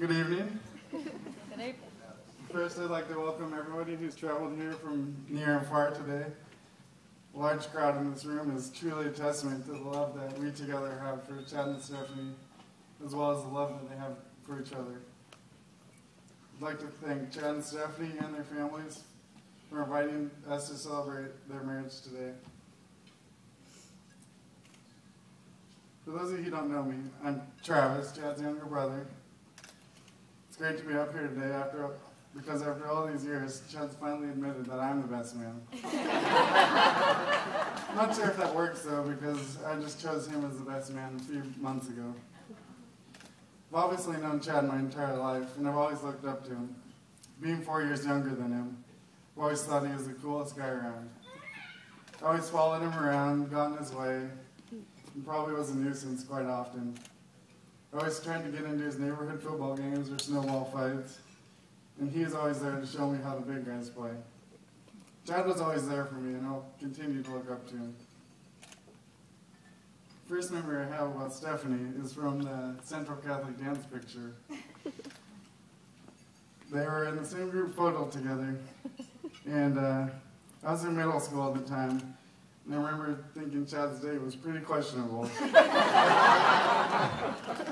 Good evening. Good evening. First, I'd like to welcome everybody who's traveled here from near and far today. A large crowd in this room is truly a testament to the love that we together have for Chad and Stephanie, as well as the love that they have for each other. I'd like to thank Chad and Stephanie and their families for inviting us to celebrate their marriage today. For those of you who don't know me, I'm Travis, Chad's younger brother. It's great to be up here today because after all these years, Chad's finally admitted that I'm the best man. I'm not sure if that works though, because I just chose him as the best man a few months ago. I've obviously known Chad my entire life, and I've always looked up to him. Being 4 years younger than him, I've always thought he was the coolest guy around. I always followed him around, got in his way, and probably was a nuisance quite often. I always tried to get into his neighborhood football games or snowball fights, and he was always there to show me how the big guys play. Chad was always there for me, and I'll continue to look up to him. First memory I have about Stephanie is from the Central Catholic dance picture. They were in the same group photo together, and I was in middle school at the time, and I remember thinking Chad's date was pretty questionable.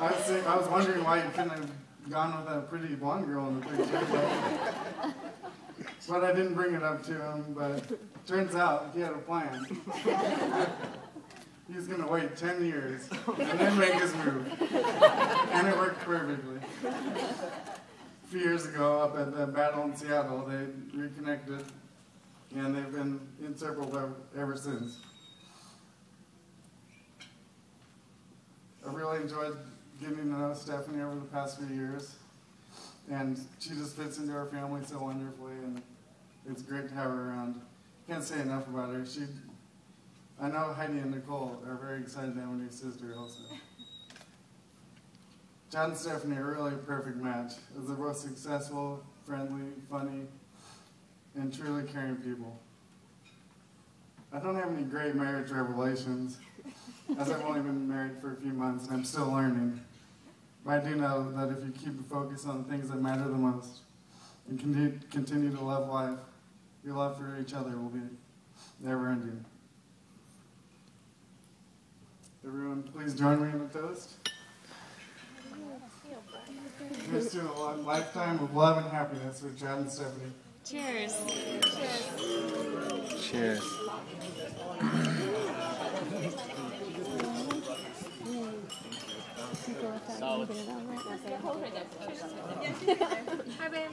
I was wondering why he couldn't have gone with that pretty blonde girl in the picture, but I didn't bring it up to him, but turns out he had a plan. He was going to wait 10 years and then make his move, and it worked perfectly. A few years ago, up at the battle in Seattle, they reconnected, and they've been inseparable ever since. I really enjoyed getting to know Stephanie over the past few years, and she just fits into our family so wonderfully, and it's great to have her around. Can't say enough about her. I know Heidi and Nicole are very excited to have a new sister also. Chad and Stephanie are really a perfect match, as they're both successful, friendly, funny, and truly caring people. I don't have any great marriage revelations, as I've only been married for a few months and I'm still learning. But I do know that if you keep the focus on the things that matter the most and continue to love life, your love for each other will be never-ending. Everyone, please join me in a toast. Here's to a long lifetime of love and happiness with Chad and Stephanie. Cheers. Cheers. Cheers. Solid. Hi, babe.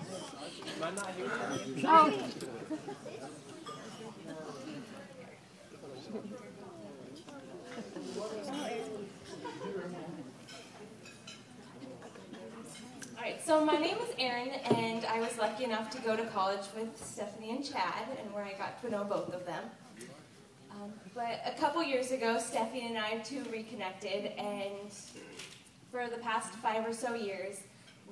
Oh. Alright, so my name is Erin, and I was lucky enough to go to college with Stephanie and Chad, and where I got to know both of them. But a couple years ago, Stephanie and I too reconnected, and for the past 5 or so years,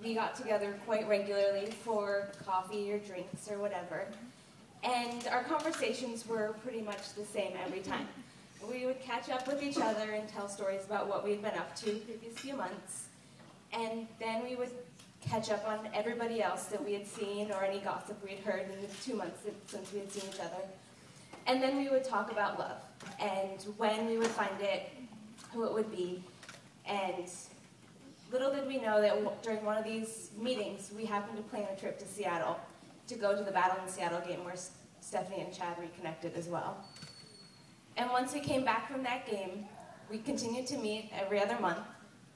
we got together quite regularly for coffee or drinks or whatever. And our conversations were pretty much the same every time. We would catch up with each other and tell stories about what we'd been up to the previous few months. And then we would catch up on everybody else that we had seen or any gossip we'd heard in the 2 months since we had seen each other. And then we would talk about love and when we would find it, who it would be. And little did we know that during one of these meetings, we happened to plan a trip to Seattle to go to the Battle in Seattle game where Stephanie and Chad reconnected as well. And once we came back from that game, we continued to meet every other month,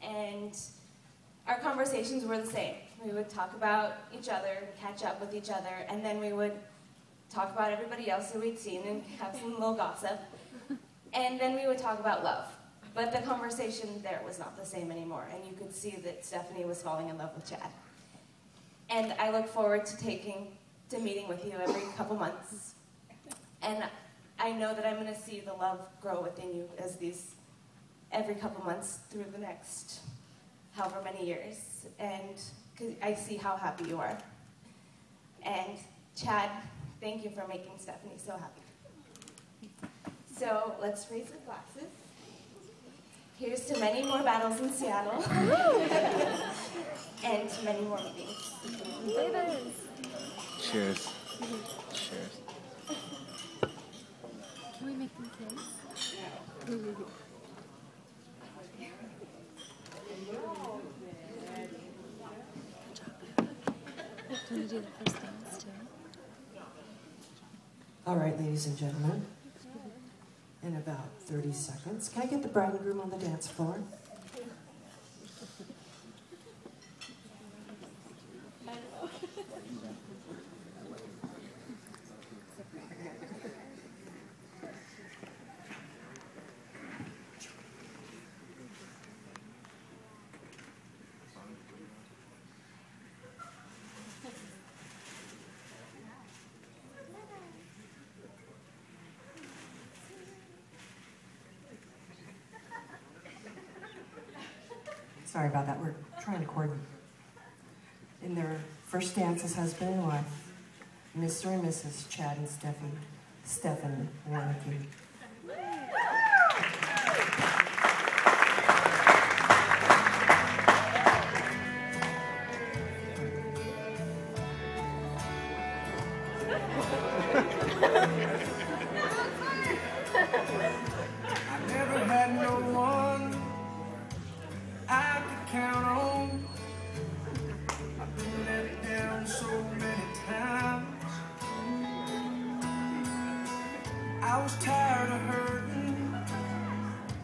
and our conversations were the same. We would talk about each other, catch up with each other, and then we would talk about everybody else that we'd seen and have some little gossip. And then we would talk about love. But the conversation there was not the same anymore, and you could see that Stephanie was falling in love with Chad. And I look forward to meeting with you every couple months. And I know that I'm going to see the love grow within you as every couple months through the next however many years. And 'cause I see how happy you are. And Chad, thank you for making Stephanie so happy. So let's raise our glasses. Here's to many more battles in Seattle. and to many more meetings. Davis. Cheers. Cheers. Can we make them kiss? Do you want to do the first dance too? All right, ladies and gentlemen, in about 30 seconds, can I get the bride and groom on the dance floor? Sorry about that, we're trying to coordinate. In their first dance as husband and wife, Mr. and Mrs. Chad and Stephen Warneke. I never had no one I could count on. I've been let down so many times. I was tired of hurting,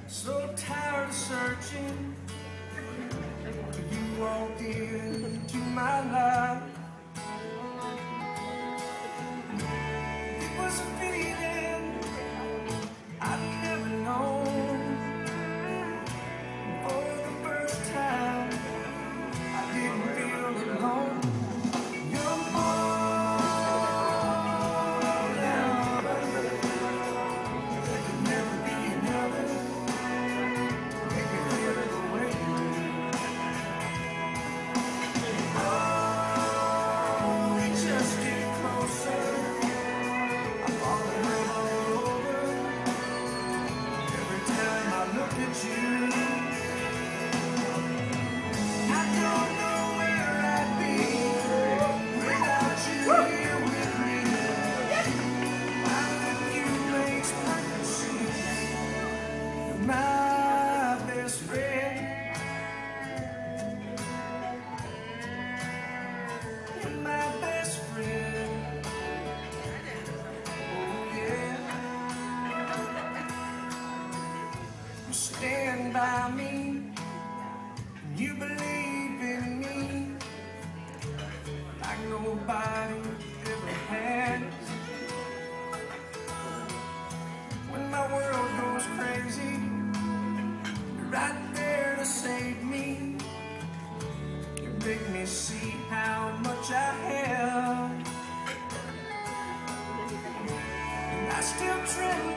so tired of searching. You walked into my life. It was a feeling I'd never known. For the first time, I didn't feel alone. You're more than another. There could never be another. Make me feel the way you do. Oh, we just get closer. I fall in love all over. Every time I look at you, I don't know where I'd be without you here with me. I'm with you makes perfect sense. You're my best friend. You're my best friend. Oh yeah. You stand by me. You believe in me like nobody ever has. When my world goes crazy, you're right there to save me. You make me see how much I have. And I still tremble